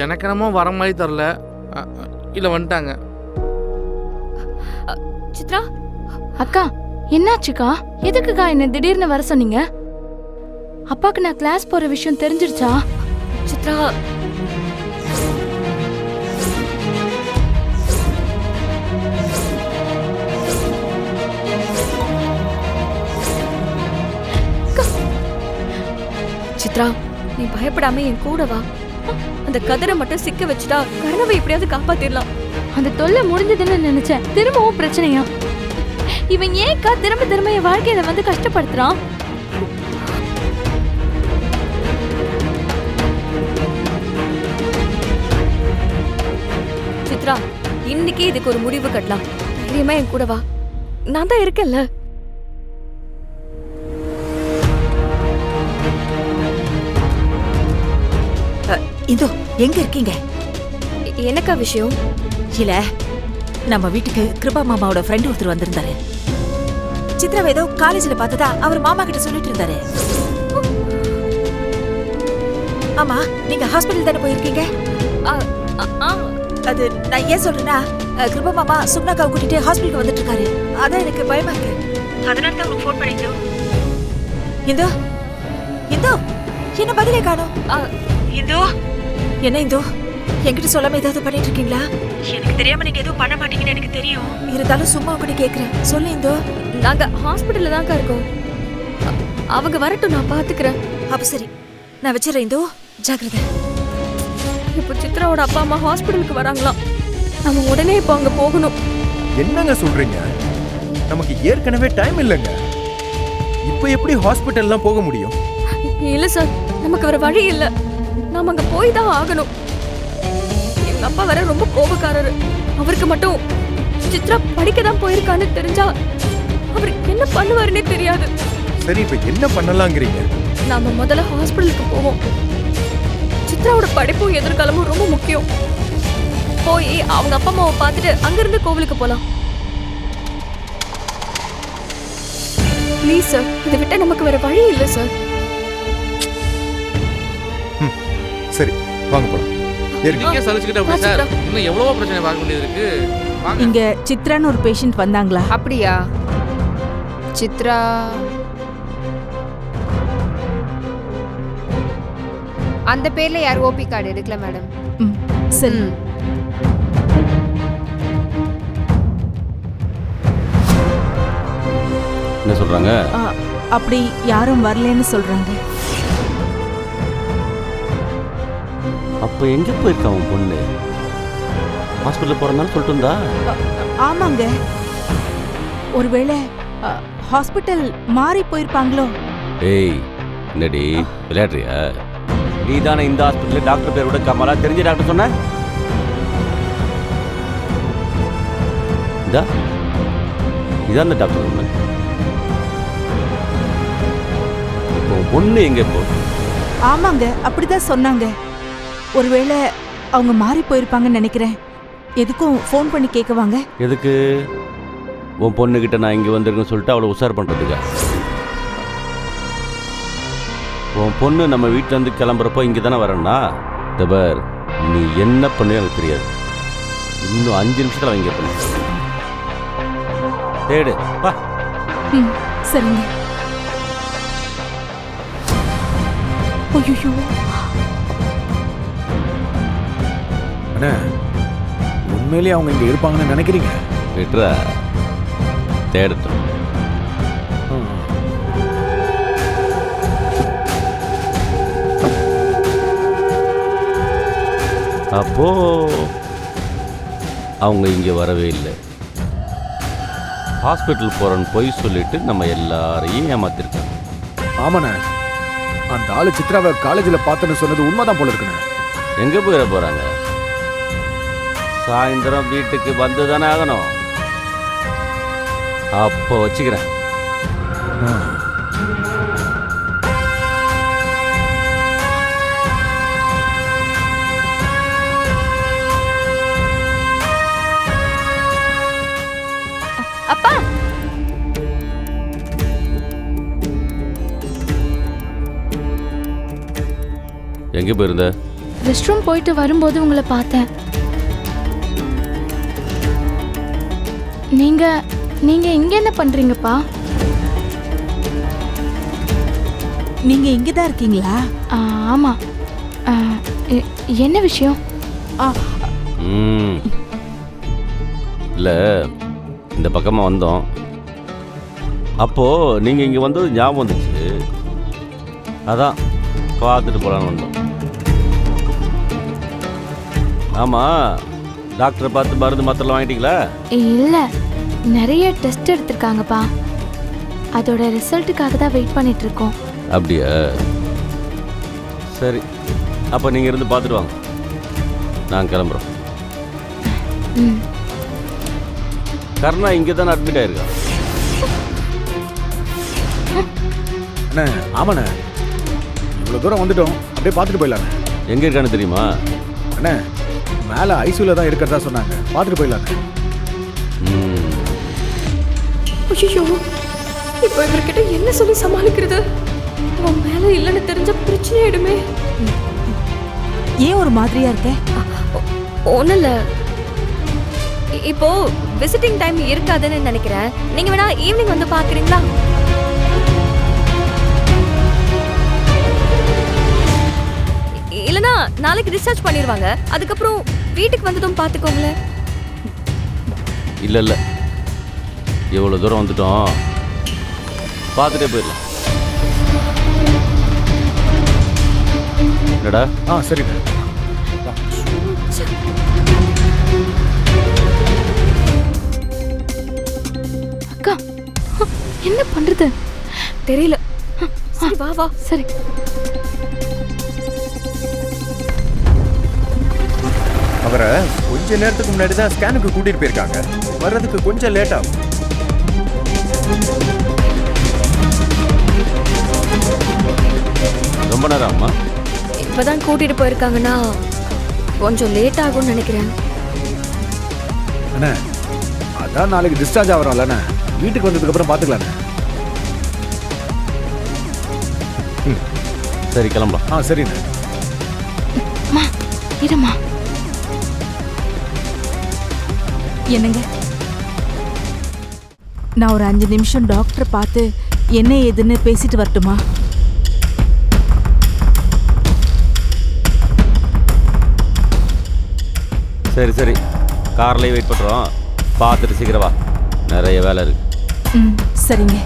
எனக்கு என்னமோ வர மாதிரி தரல. இல்லை வந்துட்டாங்க. சித்ரா அக்கா என்னாச்சுக்கா? எதுக்குக்கா என்ன திடீர்னு வர சொன்னீங்க? அப்பாக்கு நான் கிளாஸ் போற விஷயம் தெரிஞ்சிருச்சா? சித்ரா சித்ரா நீ பயப்படாம என் கூட வா. அந்த கதிரை மட்டும் சிக்க வச்சுட்டா கர்ணவை எப்படியாவது காப்பாத்திடலாம். அந்த தொல்லை முடிஞ்சதுன்னு நினைச்சேன். திரும்பவும் பிரச்சனையா? இவன் ஏன்க்கா திரும்ப திரும்ப என் வாழ்க்கையில வந்து கஷ்டப்படுத்துறான்? சித்ரா இன்னைக்கு இதுக்கு ஒரு முடிவு கட்டலாம். தைரியமா என் கூட வா, நான் தான் இருக்கேன்ல. இதோ எங்க இருக்கீங்க? எனக்கா விஷயம்? இல்ல, நம்ம வீட்டுக்கு கிருபா மாமாவோட ஃப்ரெண்ட் ஒருத்தர் வந்திருந்தாரு. சித்ராவை ஏதோ காலேஜ்ல பார்த்ததா அவர் மாமா கிட்ட சொல்லிட்டு இருந்தாரு. ஆமா, நீங்க ஹாஸ்பிடல் தானே போயிருக்கீங்க? அது நான் ஏன் சொல்றேன்னா, கிருபா மாமா சுப்னாக்காவை கூட்டிட்டு ஹாஸ்பிடலுக்கு வந்துட்டு இருக்காரு. அதான் எனக்கு பயமா இருக்கு. அதனால தான் உங்களுக்கு ஃபோன் பண்ணிட்டோம். இந்தோ இந்தோ என்ன பதிலே காணோம். இந்தோ என்ன இந்தோ என்கிட்ட சொல்லாம ஏதாவது பண்ணிட்டு இருக்கீங்களா? எனக்கு தெரியாம நீங்க எதுவும் பண்ண மாட்டீங்கன்னு எனக்கு தெரியும். இருந்தாலும் சும்மா கூட கேக்குறேன். சொல்லு இந்தோ. நாங்க ஹாஸ்பிடல்ல தான்க்கா இருக்கோம். அவங்க வரட்டும், நான் பாத்துக்கிறேன். அப்ப சரி, நான் வச்சிடறேன். இந்தோ ஜாக்கிரதை. இப்போ சித்ராவோட அப்பா அம்மா ஹாஸ்பிடலுக்கு வராங்களாம். நம்ம உடனே இப்போ அங்க போகணும். என்னங்க சொல்றீங்க? நமக்கு ஏற்கனவே டைம் இல்லைங்க. இப்போ எப்படி ஹாஸ்பிட்டல்லாம் போக முடியும்? இல்ல சார், நமக்கு வேற வழி இல்ல. நாம அங்க போய் தான் ஆகணும். எங்க அப்பா வர ரொம்ப கோபக்காரரு. அவருக்கு மட்டும் சித்ரா படிக்க தான் போயிருக்கான்னு தெரிஞ்சா அவர் என்ன பண்ணுவாருன்னே தெரியாது. சரி, இப்ப என்ன பண்ணலாங்கிறீங்க? நாம முதல்ல ஹாஸ்பிடலுக்கு போவோம். சித்ராவோட படிப்பும் எதிர்காலமும் ரொம்ப முக்கியம். போய் அவங்க அப்பா அம்மாவை பார்த்துட்டு அங்கிருந்து கோவிலுக்கு போலாம். ப்ளீஸ் சார், இதை விட்ட நமக்கு வேற வழி இல்லை சார். சரி, வாங்க போலாம். நீங்க சலிச்சுக்கிட்ட சார், இன்னும் எவ்வளவோ பிரச்சனை பார்க்க வேண்டியது இருக்கு. வாங்க. இங்க சித்ரான்னு ஒரு பேஷண்ட் வந்தாங்களா? அப்படியா? சித்ரா அந்த பேர்ல யார் ஓபி கார்டு எடுக்கல மேடம். சரி. என்ன சொல்றாங்க? அப்படி யாரும் வரலன்னு சொல்றாங்க. அப்ப எங்க போயிருக்கா உன் பொண்ணு? ஹாஸ்பிட்டல் போறதுனால சொல்லிட்டு இருந்தா? ஆமாங்க, ஒருவேளை ஹாஸ்பிட்டல் மாறி போயிருப்பாங்களோ? ஏய், என்னடி விளையாடுறியா? நீ தானே இந்த ஹாஸ்பிட்டல் டாக்டர் பேர் கூட கமலா தெரிஞ்ச டாக்டர் சொன்ன? இதான் அந்த டாக்டர் சொன்ன. பொண்ணு எங்க போ? ஆமாங்க, அப்படிதான் சொன்னாங்க. ஒருவேளை அவங்க மாறி போயிருப்பாங்கன்னு நினைக்கிறேன். எதுக்கும் ஃபோன் பண்ணி கேட்குவாங்க. எதுக்கு? உன் பொண்ணுகிட்ட நான் இங்கே வந்திருக்கேன்னு சொல்லிட்டு அவளை உஷார் பண்ணுறதுக்கா? உன் பொண்ணு நம்ம வீட்டிலேருந்து கிளம்புறப்போ இங்கே தானே வரேன்னா? தபர், நீ என்ன பண்ணு எனக்கு தெரியாது. இன்னும் 5 நிமிஷத்தில் அவங்க பண்ணு. தேடு பா. சரிங்க. ஐயோ, அண்ணா, உண்மையிலேயே அவங்க இங்க இருப்பாங்கன்னு நினைக்கிறீங்க? விட்றா, தேடட்டும். அப்போ அவங்க இங்கே வரவே இல்லை. ஹாஸ்பிட்டல் போகிறோன்னு போய் சொல்லிட்டு நம்ம எல்லாரையும் ஏமாத்திருக்காங்க. ஆமாண்ணே, அந்த ஆளு சித்ராவை காலேஜில் பார்த்தேன்னு சொன்னது உண்மைதான் போல இருக்குண்ணே. எங்கே போயிட போகிறாங்க? சாயந்தரம் வீட்டுக்கு வந்து தானே ஆகணும். அப்போ வச்சுக்கிறேன். அப்பா, எங்கே போயிருந்த? ரெஸ்ட் ரூம் போயிட்டு வரும்போது உங்களை பார்த்தேன். நீங்க நீங்க இங்க என்ன பண்றீங்கப்பா? நீங்க இங்க தான் இருக்கீங்களா? ஆமா. ஆ, என்ன விஷயம்? இல்லை, இந்த பக்கமாக வந்தோம். அப்போது நீங்கள் இங்கே வந்தது ஞாபகம் வந்துச்சு. அதான் பார்த்துட்டு போகலான்னு வந்தோம். ஆமாம், டாக்டரை பார்த்து மருந்து மாத்திரலாம் வாங்கிட்டீங்களா? இல்ல, நிறைய டெஸ்ட் எடுத்திருக்காங்கப்பா. அதோட ரிசல்ட்டுக்காக தான் வெயிட் பண்ணிட்டு இருக்கோம். அப்படியா? சரி, அப்போ நீங்கள் இருந்து பார்த்துட்டு வாங்க, நான் கிளம்புறோம். கருணா இங்கே தானே அட்மிட் ஆயிருக்கா? அண்ணே ஆமாண்ணே, இவ்வளோ தூரம் வந்துட்டோம், அப்படியே பார்த்துட்டு போயிடலாண்ணே. எங்கே இருக்கான்னு தெரியுமா? அண்ணே மேலே ஐசியூவில் தான் இருக்கிறதா சொன்னாங்க, பார்த்துட்டு போயிடலாண்ணே. ஐயோ, இப்போ இவர்கிட்ட என்ன சொல்லி சமாளிக்கிறது? அவன் மேல இல்லைன்னு தெரிஞ்ச பிரச்சனை ஆயிடுமே. ஏன் ஒரு மாதிரியா இருக்க? ஒன்றும் இல்லை, இப்போ விசிட்டிங் டைம் இருக்காதுன்னு நினைக்கிறேன். நீங்க வேணா ஈவினிங் வந்து பாக்குறீங்களா? இல்லனா நாளைக்கு டிஸ்சார்ஜ் பண்ணிடுவாங்க. அதுக்கப்புறம் வீட்டுக்கு வந்ததும் பார்த்துக்கோங்களேன். இல்லை இல்லை, எவ்வளோ தூரம் வந்துட்டோம், பார்த்துட்டே போயிடலாம். என்னடா? சரிண்ணே. அக்கா, என்ன பண்றது தெரியல. சரி வா வா. சரி. அவரை கொஞ்ச நேரத்துக்கு முன்னாடி தான் ஸ்கேனுக்கு கூட்டிட்டு போயிருக்காங்க. வர்றதுக்கு கொஞ்சம் லேட் ஆகும். ரொம்ப நேரம் ஆமா? இப்பதான் கூட்டிட்டு போயிருக்காங்கன்னா கொஞ்சம் லேட் ஆகும்னு நினைக்கிறேன். அண்ணே அதான் நாளைக்கு டிஸ்சார்ஜ் ஆகிறோம்லண்ணே, வீட்டுக்கு வந்ததுக்கப்புறம் பார்த்துக்கலாண்ணே. சரி கிளம்பலாம். சரிண்ணே. இருமா. என்னங்க, நான் ஒரு 5 நிமிஷம் டாக்டரை பார்த்து என்ன ஏதுன்னு பேசிட்டு வரட்டுமா? சரி சரி, கார்லேயே வெயிட் பண்ணுறோம், பார்த்துட்டு சீக்கிரம் வா, நிறைய வேலை இருக்கு. சரிங்க.